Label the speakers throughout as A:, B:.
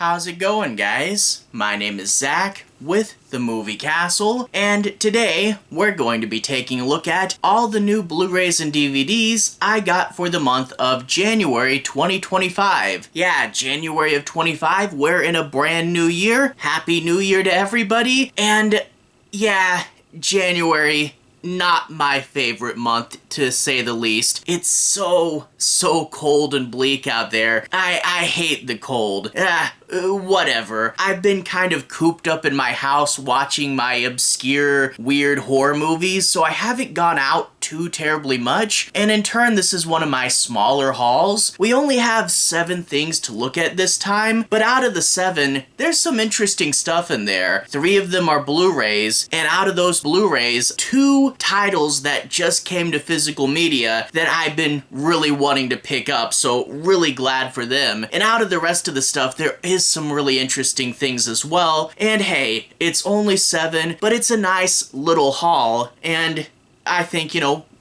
A: How's it going, guys? My name is Zach with the Movie Castle, and today we're going to be taking a look at all the new Blu-rays and DVDs I got for the month of January 2025. Yeah, January of 25, we're in a brand new year. Happy New Year to everybody, and yeah, January, not my favorite month, to say the least. It's so cold and bleak out there. I hate the cold. Whatever. I've been kind of cooped up in my house watching my obscure, weird horror movies, so I haven't gone out too terribly much, and in turn, this is one of my smaller hauls. We only have 7 things to look at this time, but out of the 7, there's some interesting stuff in there. 3 of them are Blu-rays, and out of those Blu-rays, 2 titles that just came to physical media that I've been really wanting to pick up, so really glad for them. And out of the rest of the stuff, there is some really interesting things as well, and hey, it's only 7, but it's a nice little haul, and I think,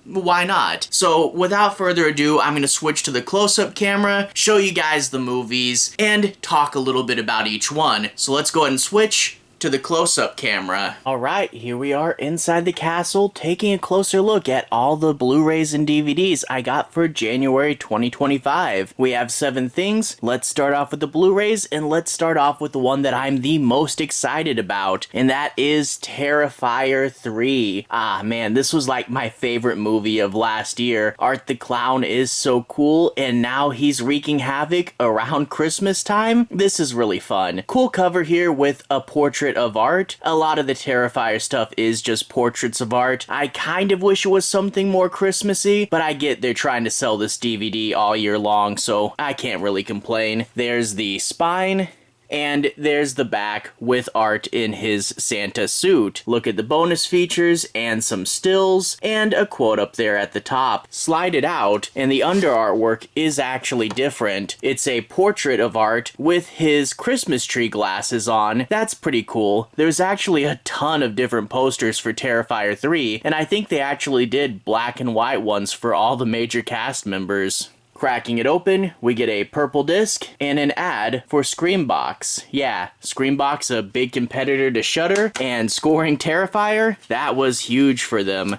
A: why not? So without further ado, I'm going to switch to the close-up camera, show you guys the movies, and talk a little bit about each one. So let's go ahead and switch to the close-up camera. Alright, here we are inside the castle, taking a closer look at all the Blu-rays and DVDs I got for January 2025. We have 7 things. Let's start off with the Blu-rays, and let's start off with the one that I'm the most excited about, and that is Terrifier 3. Ah man, this was like my favorite movie of last year. Art the Clown is so cool, and now he's wreaking havoc around Christmas time. This is really fun. Cool cover here with a portrait of art. A lot of the Terrifier stuff is just portraits of art. I kind of wish it was something more Christmassy, but I get they're trying to sell this DVD all year long, so I can't really complain. There's the spine, and there's the back with Art in his Santa suit. Look at the bonus features and some stills and a quote up there at the top. Slide it out and the under artwork is actually different. It's a portrait of Art with his Christmas tree glasses on. That's pretty cool. There's actually a ton of different posters for Terrifier 3, and I think they actually did black and white ones for all the major cast members. Cracking it open, we get a purple disc and an ad for Screambox. Yeah, Screambox, a big competitor to Shudder, and scoring Terrifier, that was huge for them.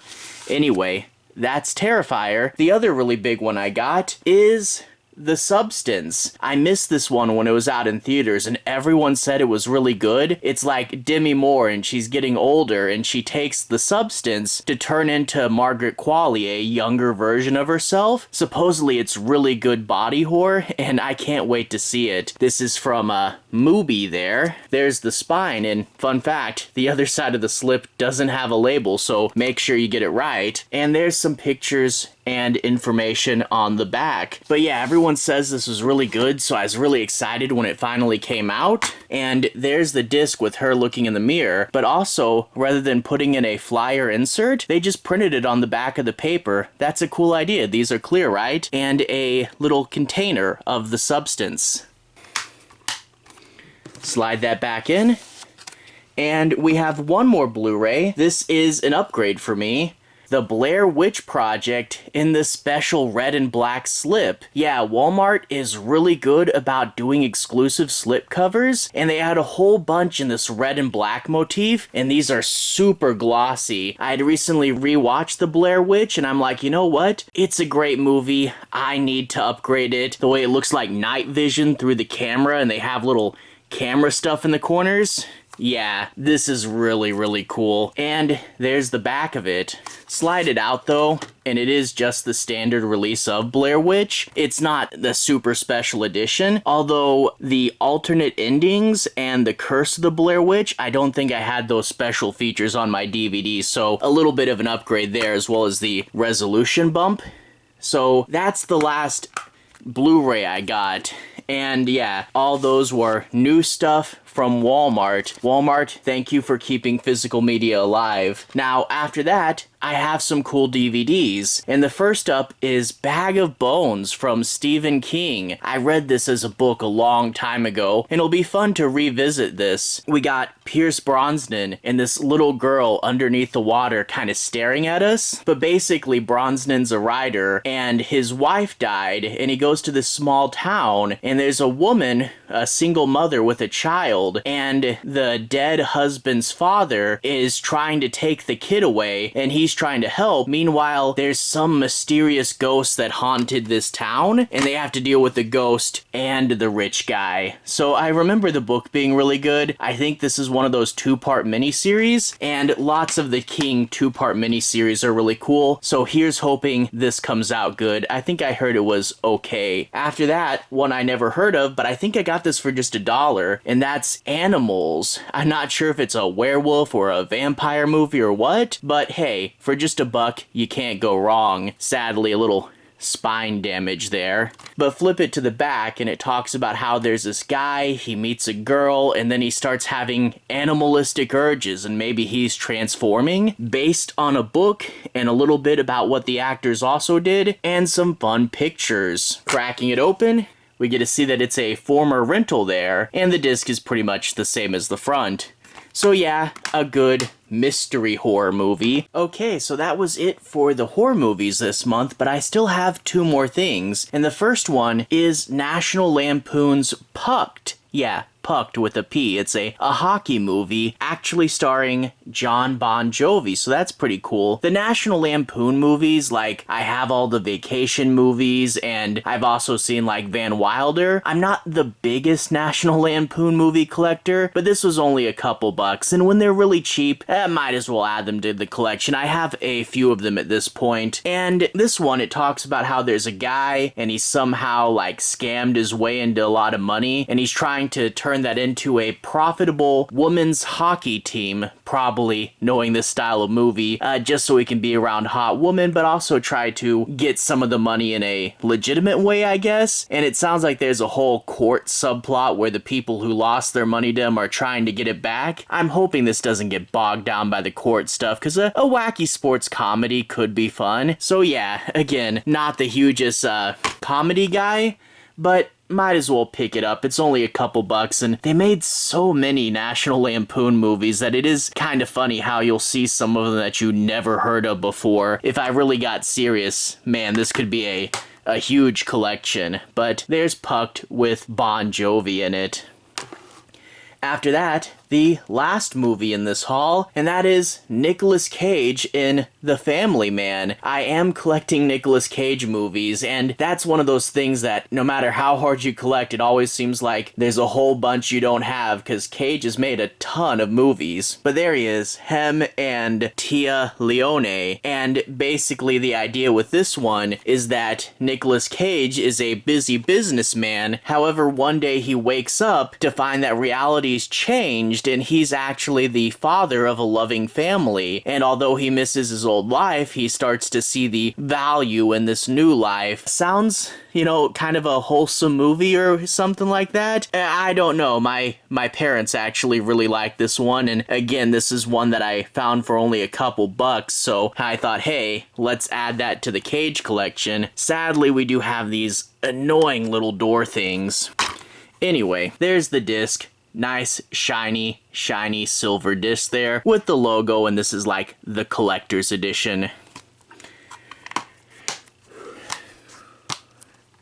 A: Anyway, that's Terrifier. The other really big one I got is The Substance. I missed this one when it was out in theaters, and everyone said it was really good. It's like Demi Moore, and she's getting older, and she takes the substance to turn into Margaret Qualley, a younger version of herself. Supposedly it's really good body horror, and I can't wait to see it. This is from Mubi there. There's the spine, and fun fact, the other side of the slip doesn't have a label, so make sure you get it right. And there's some pictures and information on the back. But yeah, everyone says this was really good, so I was really excited when it finally came out. And there's the disc with her looking in the mirror, but also, rather than putting in a flyer insert, they just printed it on the back of the paper. That's a cool idea. These are clear, right? And a little container of the substance. Slide that back in. And we have one more Blu-ray. This is an upgrade for me. The Blair Witch Project in the special red and black slip. Yeah, Walmart is really good about doing exclusive slip covers, and they had a whole bunch in this red and black motif, and these are super glossy. I had recently rewatched The Blair Witch, and I'm like, you know what? It's a great movie. I need to upgrade it. The way it looks like night vision through the camera, and they have little camera stuff in the corners. Yeah, this is really cool. And there's the back of it. Slide it out though, and it is just the standard release of Blair Witch. It's not the super special edition, although the alternate endings and the Curse of the Blair Witch, I don't think I had those special features on my DVD, so a little bit of an upgrade there, as well as the resolution bump. So that's the last Blu-ray I got. And yeah, all those were new stuff from Walmart. Walmart, thank you for keeping physical media alive. Now, after that, I have some cool DVDs, and the first up is Bag of Bones from Stephen King. I read this as a book a long time ago, and it'll be fun to revisit this. We got Pierce Brosnan and this little girl underneath the water kind of staring at us, but basically Brosnan's a writer, and his wife died, and he goes to this small town, and there's a woman, a single mother with a child, and the dead husband's father is trying to take the kid away, and he's trying to help. Meanwhile, there's some mysterious ghost that haunted this town, and they have to deal with the ghost and the rich guy. So I remember the book being really good. I think this is one of those two-part miniseries, and lots of the King two-part miniseries are really cool, so here's hoping this comes out good. I think I heard it was okay. After that, one I never heard of, but I think I got this for just $1, and that's Animals. I'm not sure if it's a werewolf or a vampire movie or what, but hey, for just $1, you can't go wrong. Sadly, a little spine damage there. But flip it to the back and it talks about how there's this guy, he meets a girl, and then he starts having animalistic urges, and maybe he's transforming, based on a book, and a little bit about what the actors also did, and some fun pictures. Cracking it open, we get to see that it's a former rental there, and the disc is pretty much the same as the front. So yeah, a good mystery horror movie. Okay, so that was it for the horror movies this month, but I still have 2 more things. And the first one is National Lampoon's Pucked. Yeah, Pucked with a P. It's a hockey movie actually starring John Bon Jovi, so that's pretty cool. The National Lampoon movies, like, I have all the vacation movies, and I've also seen, like, Van Wilder. I'm not the biggest National Lampoon movie collector, but this was only a couple bucks, and when they're really cheap, I might as well add them to the collection. I have a few of them at this point, and this one, it talks about how there's a guy, and he's somehow, like, scammed his way into a lot of money, and he's trying to turn that into a profitable women's hockey team, probably knowing this style of movie, just so he can be around hot women, but also try to get some of the money in a legitimate way, I guess. And it sounds like there's a whole court subplot where the people who lost their money to him are trying to get it back. I'm hoping this doesn't get bogged down by the court stuff, because a wacky sports comedy could be fun. So yeah, again, not the hugest comedy guy, but might as well pick it up. It's only a couple bucks, and they made so many National Lampoon movies that it is kind of funny how you'll see some of them that you never heard of before. If I really got serious, man, this could be a huge collection. But there's Pucked with Bon Jovi in it. After that, the last movie in this haul, and that is Nicolas Cage in The Family Man. I am collecting Nicolas Cage movies, and that's one of those things that no matter how hard you collect, it always seems like there's a whole bunch you don't have, because Cage has made a ton of movies. But there he is, him and Tia Leone, and basically the idea with this one is that Nicolas Cage is a busy businessman. However, one day he wakes up to find that reality's changed, and he's actually the father of a loving family. And although he misses his old life, he starts to see the value in this new life. Sounds, you know, kind of a wholesome movie or something like that. I don't know. My parents actually really like this one, and again, this is one that I found for only a couple bucks, so I thought, hey, let's add that to the Cage collection. Sadly, we do have these annoying little door things. Anyway, there's the disc. Nice, shiny silver disc there with the logo, and this is like the collector's edition.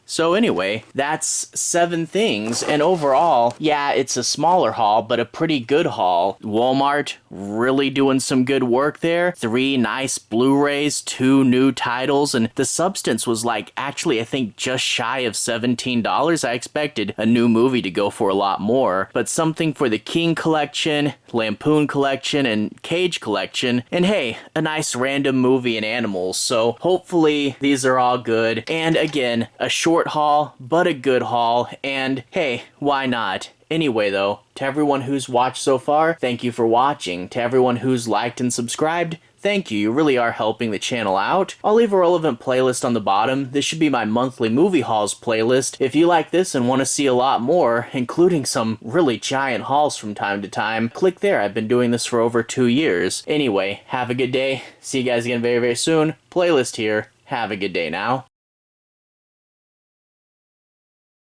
A: So anyway, that's 7 things, and overall, yeah, it's a smaller haul, but a pretty good haul. Walmart really doing some good work there. 3 nice Blu-rays, 2 new titles, and the substance was like, actually, I think just shy of $17. I expected a new movie to go for a lot more, but something for the King collection, Lampoon collection, and Cage collection, and hey, a nice random movie and Animals, so hopefully these are all good, and again, a short haul, but a good haul, and hey, why not? Anyway though, to everyone who's watched so far, thank you for watching. To everyone who's liked and subscribed, Thank you, you really are helping the channel out. I'll leave a relevant playlist on the bottom. This should be my monthly movie hauls playlist. If you like this and want to see a lot more, including some really giant hauls from time to time, click there. I've been doing this for over 2 years. Anyway, have a good day. See you guys again very, very soon. Playlist here. Have a good day now.